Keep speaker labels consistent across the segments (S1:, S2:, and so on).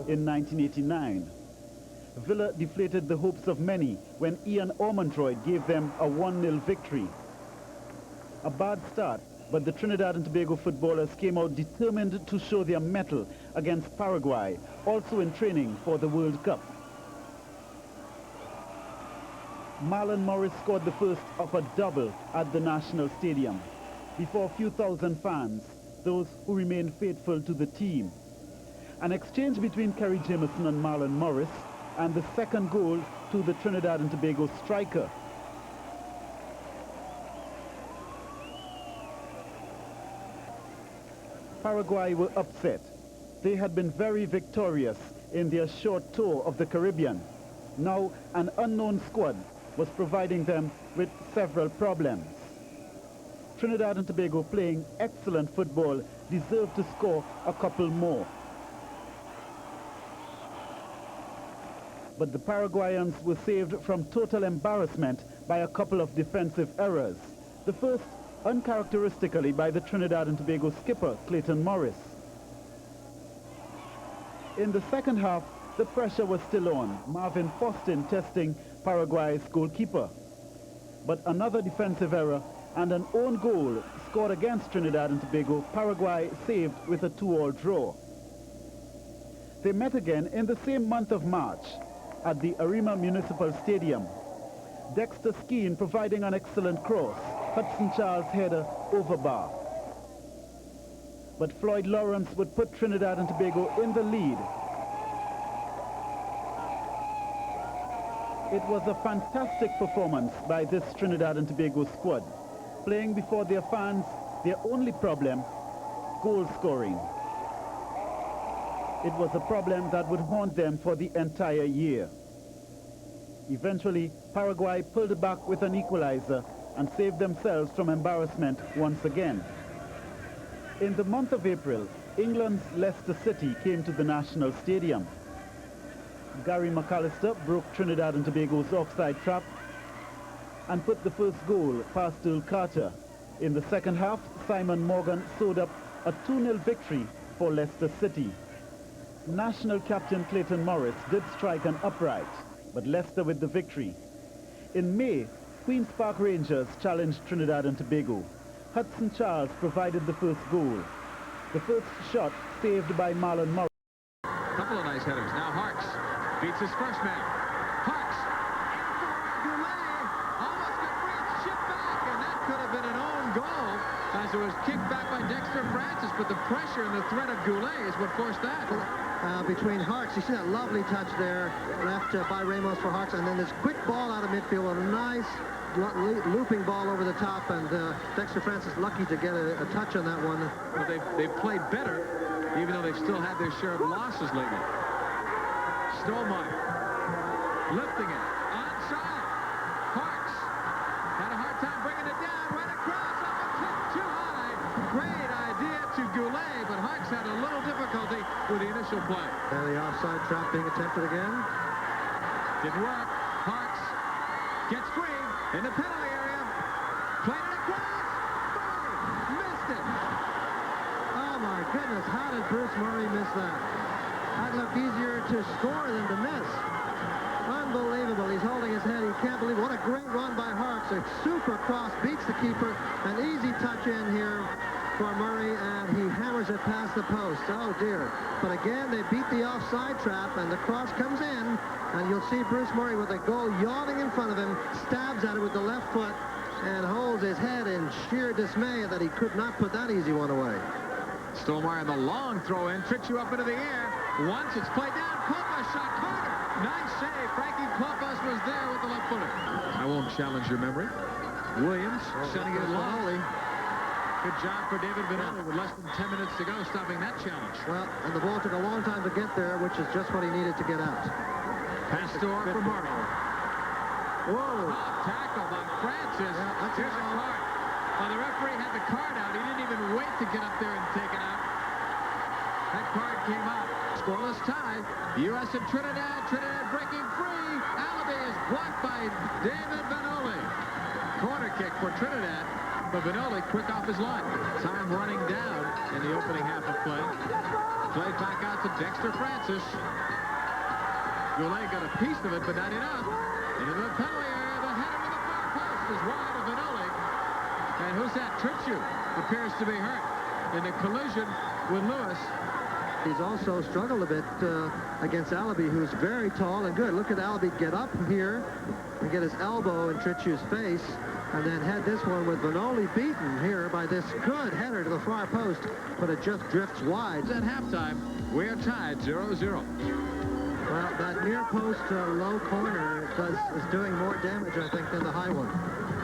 S1: in 1989. Villa deflated the hopes of many when Ian Ormontroyd gave them a 1-0 victory. A bad start, but the Trinidad and Tobago footballers came out determined to show their mettle against Paraguay, also in training for the World Cup. Marlon Morris scored the first of a double at the National Stadium before a few thousand fans, those who remained faithful to the team. An exchange between Kerry Jameson and Marlon Morris, and the second goal to the Trinidad and Tobago striker. Paraguay were upset. They had been very victorious in their short tour of the Caribbean. Now an unknown squad was providing them with several problems. Trinidad and Tobago, playing excellent football, deserved to score a couple more. But the Paraguayans were saved from total embarrassment by a couple of defensive errors. The first, uncharacteristically, by the Trinidad and Tobago skipper, Clayton Morris. In the second half, the pressure was still on, Marvin Fostin testing Paraguay's goalkeeper. But another defensive error and an own goal scored against Trinidad and Tobago, Paraguay saved with a 2-2 draw. They met again in the same month of March at the Arima Municipal Stadium. Dexter Skeen providing an excellent cross, Hudson Charles header over bar. But Floyd Lawrence would put Trinidad and Tobago in the lead. It was a fantastic performance by this Trinidad and Tobago squad. Playing before their fans, their only problem, goal scoring. It was a problem that would haunt them for the entire year. Eventually, Paraguay pulled back with an equalizer and saved themselves from embarrassment once again. In the month of April, England's Leicester City came to the National Stadium. Gary McAllister broke Trinidad and Tobago's offside trap and put the first goal past Earl Carter. In the second half, Simon Morgan sewed up a 2-0 victory for Leicester City. National captain Clayton Morris did strike an upright, but Leicester with the victory. In May, Queen's Park Rangers challenged Trinidad and Tobago. Hudson Charles provided the first goal. The first shot saved by Marlon Morris.
S2: Couple of nice headers. Now Harks beats his first man. Harks. Goulet almost got free. It's shipped back, and that could have been an own goal as it was kicked back by Dexter Francis, but the pressure and the threat of Goulet is what forced that.
S3: Between Harks, you see that lovely touch there, left by Ramos for Harks, and then this quick ball out of midfield, a nice looping ball over the top, and Dexter Francis lucky to get a touch on that one.
S2: But they've played better, even though they've still had their share of losses lately. Stolmeyer lifting it, onside. Harks had a hard time bringing it down, right across, up a kick too high. Great idea to Goulet, but Harks had a little difficulty with the initial play.
S3: And the offside trap being attempted again.
S2: Didn't work. Harks gets free in the penalty area. Played it across. Murray missed it.
S3: Oh my goodness, how did Bruce Murray miss that? That looked easier to score than to miss. Unbelievable. He's holding his head. He can't believe it. What a great run by Harks. A super cross, beats the keeper. An easy touch in here for Murray, and he hammers it past the post. Oh dear. But again, they beat the offside trap, and the cross comes in, and you'll see Bruce Murray with a goal yawning in front of him, stabs at it with the left foot, and holds his head in sheer dismay that he could not put that easy one away.
S2: Stolmeyer, the long throw in, tricks you up into the air. Once it's played down, Klopas shot Carter. Nice save. Frankie Klopas was there with the left footer. I won't challenge your memory. Williams sending it long. Good job for David Vanelli with less than 10 minutes to go, stopping that challenge.
S3: Well, and the ball took a long time to get there, which is just what he needed to get out.
S2: Pastor for Martin. Whoa. Tackle by Francis.
S3: Yeah,
S2: here's a card. The referee had the card out. He didn't even wait to get up there and take it out. That card came out. Scoreless tie. U.S. and Trinidad. Trinidad breaking free. Alabi is blocked by David Vanoli. Corner kick for Trinidad. but Vanoli quick off his line. Time running down in the opening half of play. Played back out to Dexter Francis. Goulet got a piece of it, but not enough. Into the penalty area. The header to the far post is wide of Vanoli. And who's that? Tritchu appears to be hurt in a collision with Lewis.
S3: He's also struggled a bit against Alabi, who's very tall and good. Look at Alabi get up here and get his elbow in Tritchu's face, and then head this one with Vanoli beaten here by this good header to the far post, but it just drifts wide.
S2: At halftime, we are tied 0-0.
S3: Well, that near post low corner is doing more damage, I think, than the high one.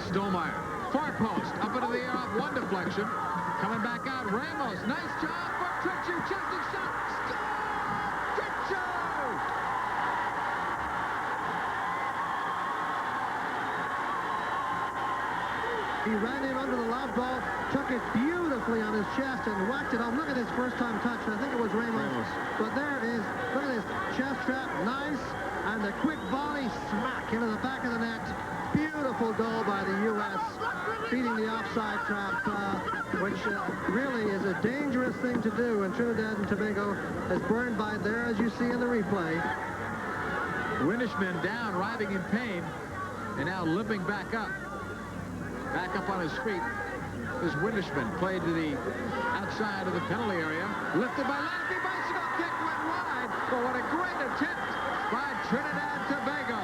S2: Stollmeyer, far post, up into the air off one deflection. Coming back out, Ramos. Nice job for Tritchu. Chested shot. Score! Tritchu!
S3: He ran in under the lob ball, took it beautifully on his chest and whacked it home. Look at his first-time touch. I think it was Ramos. But there it is. Look at his chest trap. Nice. And the quick volley smack into the back of the net. Beautiful goal by the U.S. beating the offside trap, which really is a dangerous thing to do. And Trinidad and Tobago is burned by there, as you see in the replay.
S2: Windishman down, writhing in pain, and now limping back up. Back up on his feet is Windishman. Played to the outside of the penalty area. Lifted by Laffy. Bicycle kick went wide. But what a great attempt by Trinidad and Tobago.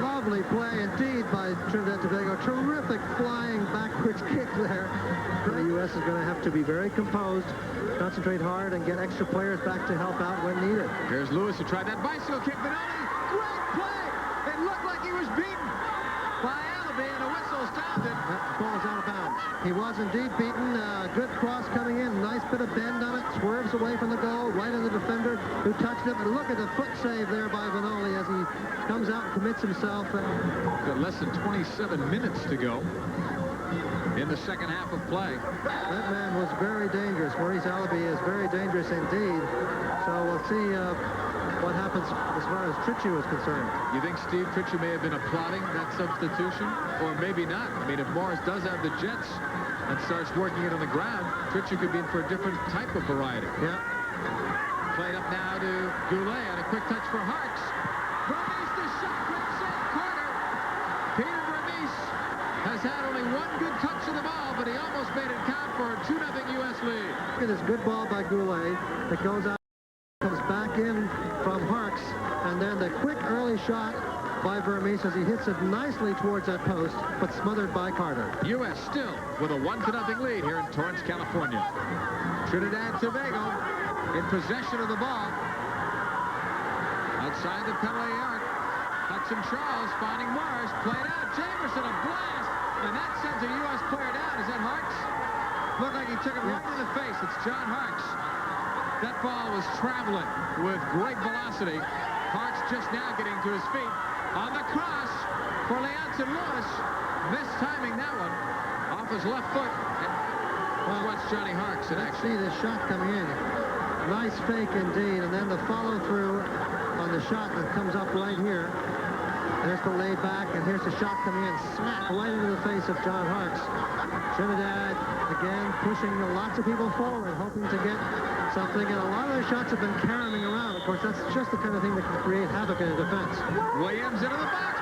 S3: Lovely play indeed by Trinidad and Tobago. Terrific flying backwards kick there. The U.S. is going to have to be very composed, concentrate hard, and get extra players back to help out when needed.
S2: Here's Lewis who tried that bicycle kick. Vanoli, great play. It looked like he was beaten by Alabi, and a whistle's sounded.
S3: That ball's out of bounds. He was indeed beaten. Good cross coming in. Nice bit of bend on it. Swerves away from the goal. Right in the defender who touched it. And look at the foot save there by Vanoli as he comes out and commits himself.
S2: Got less than 27 minutes to go in the second half of play.
S3: That man was very dangerous. Maurice Alabi is very dangerous indeed. So we'll see what happens as far as Tritchu is concerned.
S2: You think Steve Tritchu may have been applauding that substitution? Or maybe not. I mean, if Morris does have the jets and starts working it on the ground, Tritchu could be in for a different type of variety.
S3: Yeah.
S2: Played up now to Goulet and a quick touch for Harks. Vermes, the shot, great save, Carter. Peter Vermes has had only one good touch of the ball, but he almost made it count for a 2-0 U.S. lead.
S3: Look at this good ball by Goulet that goes out, comes back in from Harks, and then the quick early shot by Vermes as he hits it nicely towards that post, but smothered by Carter.
S2: U.S. still with a 1-0 lead here in Torrance, California. Trinidad and Tobago in possession of the ball. Outside the penalty arc, Hudson Charles finding Morris, played out. Jamerson, a blast, and that sends a U.S. player down. Is that Harks? Looked like he took it right in the face. It's John Harks. That ball was traveling with great velocity. Harks just now getting to his feet. On the cross for Leonson Lewis. Mistiming that one off his left foot. And watch Johnny Harks in action.
S3: See this shot coming in. Nice fake indeed, and then the follow through on the shot that comes up right here. There's the lay back, and here's the shot coming in. Smack right into the face of John Harks. Trinidad, again, pushing lots of people forward, hoping to get something, and a lot of their shots have been carrying around. Of course, that's just the kind of thing that can create havoc in a defense.
S2: Williams into the box.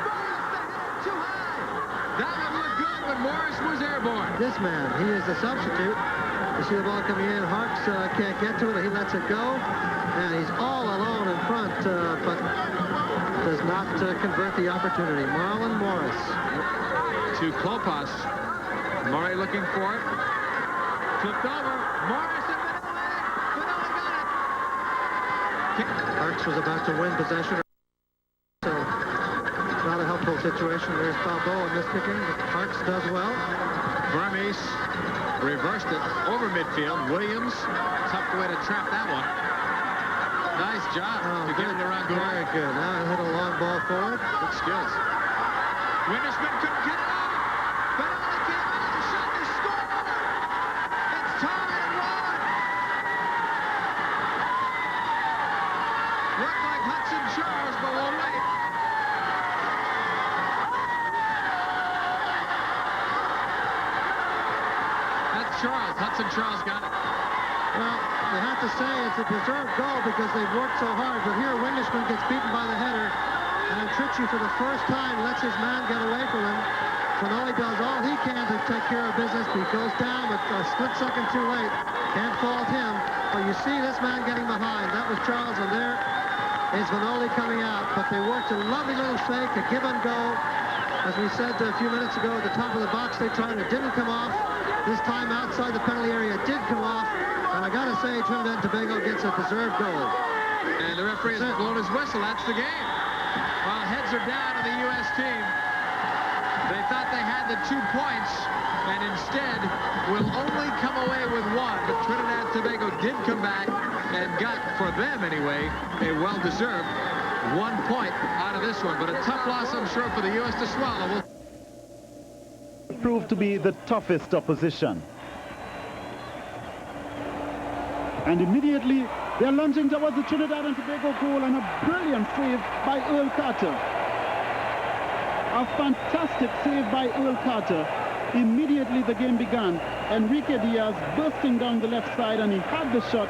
S2: Too high. That one looked good, but Morris was airborne.
S3: This man, he is the substitute. You see the ball coming in. Harks can't get to it. He lets it go, and he's all alone in front, but does not convert the opportunity. Marlon Morris.
S2: To Klopas. Murray looking for it. Flipped over. Morris and Vanoli got it.
S3: Harks was about to win possession. So not a helpful situation. There's Balboa miskicking. Harks does well.
S2: Vermes reversed it over midfield. Williams, tough way to trap that one. Nice job to get it around Goulet.
S3: Very good. Now he hit a long ball forward.
S2: Good skills. Windishman couldn't get it out. Vanoli came out and shot to score. It's time run. Looked like Hudson Charles, but we'll wait. Charles. Hudson Charles got it.
S3: Well, they have to say it's a deserved goal because they've worked so hard. But here, Winglishman gets beaten by the header. And Trichy, for the first time, lets his man get away from him. Fanoli does all he can to take care of business, but he goes down but a split second too late. Can't fault him. But you see this man getting behind. That was Charles, and there is Fanoli coming out. But they worked a lovely little fake, a give and go. As we said a few minutes ago, at the top of the box they tried, it didn't come off. This time outside the penalty area, it did come off. And I got to say, Trinidad and Tobago gets a deserved goal.
S2: And the referee has blown his whistle. That's the game. While heads are down on the U.S. team, they thought they had the 2 points, and instead will only come away with 1. But Trinidad and Tobago did come back and got, for them anyway, a well-deserved 1 point out of this one. But a tough loss, I'm sure, for the U.S. to swallow.
S1: Proved to be the toughest opposition. And immediately they're lunging towards the Trinidad and Tobago goal, and a brilliant save by Earl Carter. A fantastic save by Earl Carter. Immediately the game began. Enrique Diaz bursting down the left side, and he had the shot.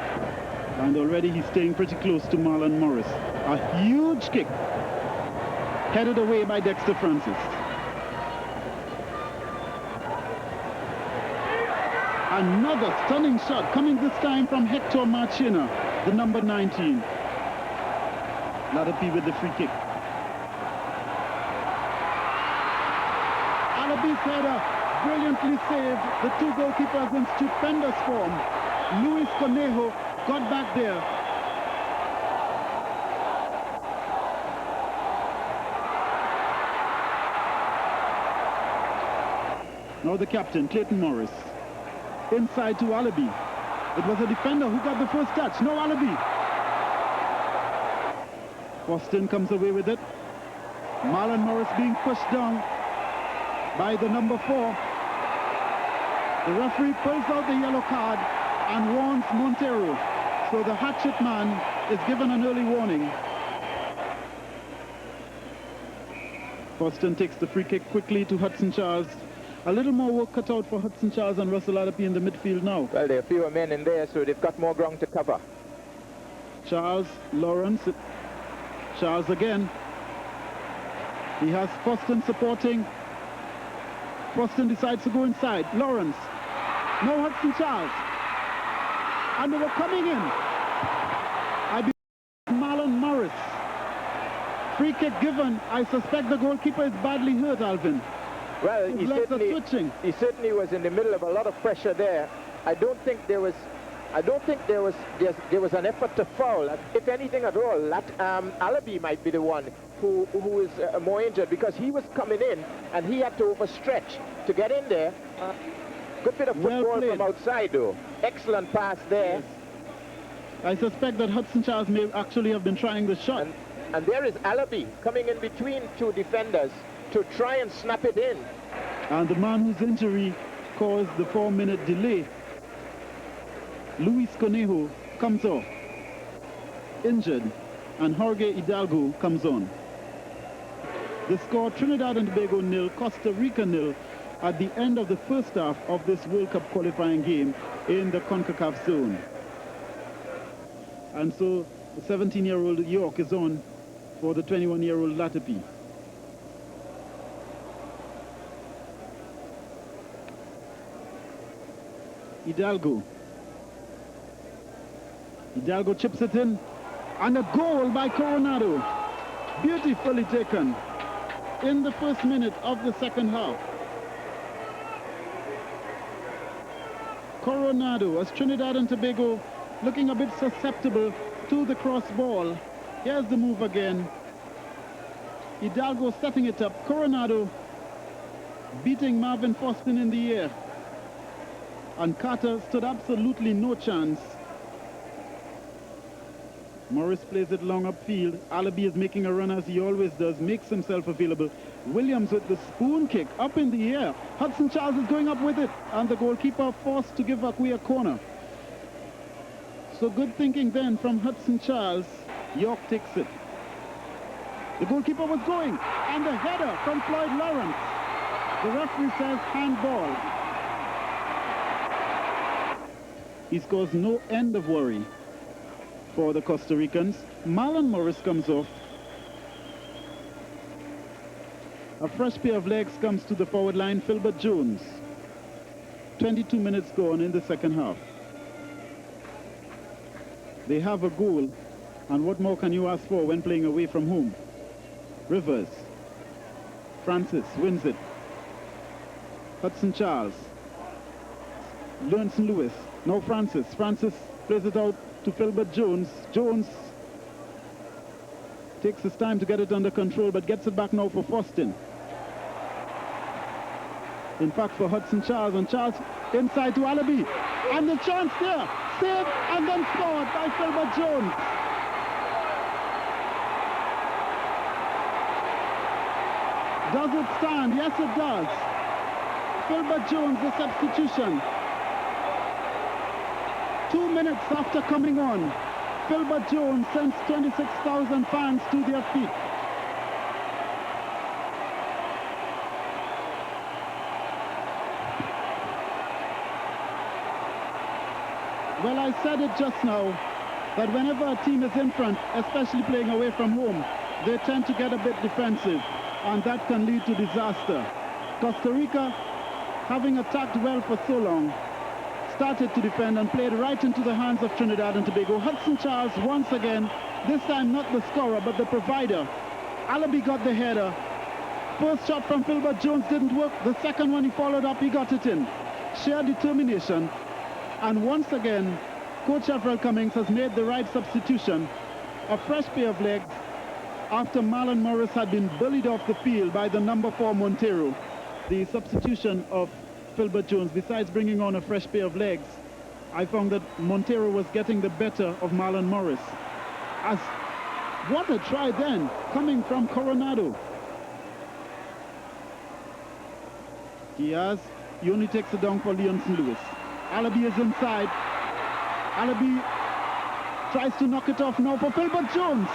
S1: And already he's staying pretty close to Marlon Morris. A huge kick headed away by Dexter Francis. Another stunning shot coming this time from Hector Marchena, the number 19. Ladapi with the free kick. Alabi's header brilliantly saved. The 2 goalkeepers in stupendous form. Luis Conejo got back there. Now the captain, Clayton Morris. Inside to Alabi. It was a defender who got the first touch. No Alabi. Boston comes away with it. Marlon Morris being pushed down by the number 4. The referee pulls out the yellow card and warns Montero. So the hatchet man is given an early warning. Boston takes the free kick quickly to Hudson Charles. A little more work cut out for Hudson Charles and Russell Ladapi in the midfield now.
S4: Well, there are fewer men in there, so they've got more ground to cover.
S1: Charles, Lawrence. Charles again. He has Boston supporting. Boston decides to go inside. Lawrence. No Hudson Charles. And they were coming in. I believe Marlon Morris. Free kick given. I suspect the goalkeeper is badly hurt, Alvin.
S4: Well, he certainly was in the middle of a lot of pressure there. I don't think there was an effort to foul. If anything at all, Alabi might be the one who is more injured, because he was coming in and he had to overstretch to get in there. Good bit of football from outside, though. Excellent pass there.
S1: Yes. I suspect that Hudson Charles may actually have been trying the shot.
S4: And there is Alabi coming in between 2 defenders to try and snap it in.
S1: And the man whose injury caused the 4-minute delay, Luis Conejo, comes off injured, and Jorge Hidalgo comes on. The score: Trinidad and Tobago 0, Costa Rica 0, at the end of the first half of this World Cup qualifying game in the CONCACAF zone. And so the 17-year-old York is on for the 21-year-old Ladapi. Hidalgo chips it in, and a goal by Coronado. Beautifully taken in the first minute of the second half. Coronado, as Trinidad and Tobago looking a bit susceptible to the cross ball. Here's the move again. Hidalgo setting it up. Coronado beating Marvin Foston in the air. And Carter stood absolutely no chance. Morris plays it long upfield. Alabi is making a run as he always does, makes himself available. Williams with the spoon kick up in the air. Hudson Charles is going up with it, and the goalkeeper forced to give Akwe a corner. So good thinking then from Hudson Charles. York takes it. The goalkeeper was going, and the header from Floyd Lawrence. The referee says handball. He's caused no end of worry for the Costa Ricans. Marlon Morris comes off. A fresh pair of legs comes to the forward line, Filbert Jones. 22 minutes gone in the second half. They have a goal, and what more can you ask for when playing away from home? Rivers. Francis wins it. Hudson Charles. Lawrence Lewis. Now Francis. Francis plays it out to Filbert Jones. Jones takes his time to get it under control, but gets it back now for Foston. In fact, for Hudson Charles, and Charles inside to Alabi. And the chance there. Saved and then scored by Filbert Jones. Does it stand? Yes, it does. Filbert Jones, the substitution. 2 minutes after coming on, Filbert Jones sends 26,000 fans to their feet. Well, I said it just now, that whenever a team is in front, especially playing away from home, they tend to get a bit defensive, and that can lead to disaster. Costa Rica, having attacked well for so long, started to defend and played right into the hands of Trinidad and Tobago. Hudson Charles once again, this time not the scorer but the provider. Alabi got the header. First shot from Filbert Jones didn't work. The second one he followed up, he got it in. Sheer determination. And once again, Coach Alfred Cummings has made the right substitution. A fresh pair of legs after Marlon Morris had been bullied off the field by the number 4 Montero. The substitution of Filbert Jones, besides bringing on a fresh pair of legs, I found that Montero was getting the better of Marlon Morris. What a try then, coming from Coronado. Diaz, he only takes it down for Leonson Lewis. Alabi is inside. Alabi tries to knock it off now for Filbert Jones.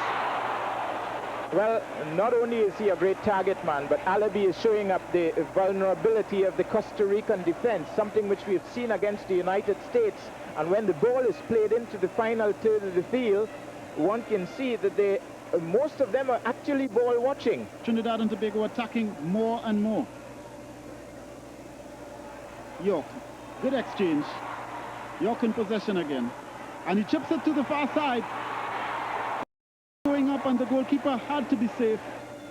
S4: Well, not only is he a great target man, but Alabi is showing up the vulnerability of the Costa Rican defense, something which we have seen against the United States. And when the ball is played into the final third of the field, one can see that most of them are actually ball watching.
S1: Trinidad and Tobago attacking more and more. York, good exchange. York in possession again. And he chips it to the far side. Going up, and the goalkeeper had to be safe.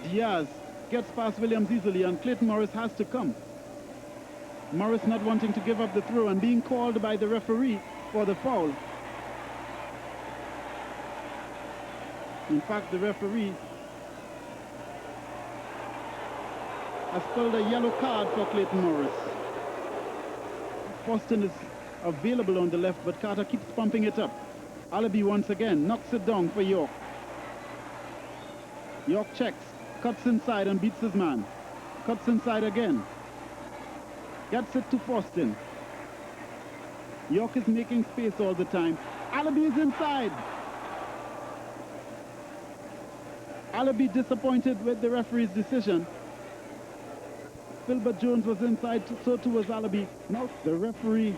S1: Diaz gets past Williams easily, and Clayton Morris has to come. Morris not wanting to give up the throw and being called by the referee for the foul. In fact, the referee has pulled a yellow card for Clayton Morris. Foston is available on the left, but Carter keeps pumping it up. Alabi once again knocks it down for York. York checks, cuts inside and beats his man. Cuts inside again. Gets it to Foston. York is making space all the time. Alabi is inside. Alabi disappointed with the referee's decision. Filbert Jones was inside, so too was Alabi. Now the referee,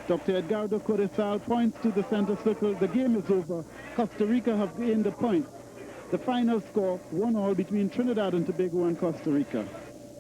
S1: Dr. Edgardo Codesal, points to the center circle. The game is over. Costa Rica have gained a point. The final score, 1-1 between Trinidad and Tobago and Costa Rica.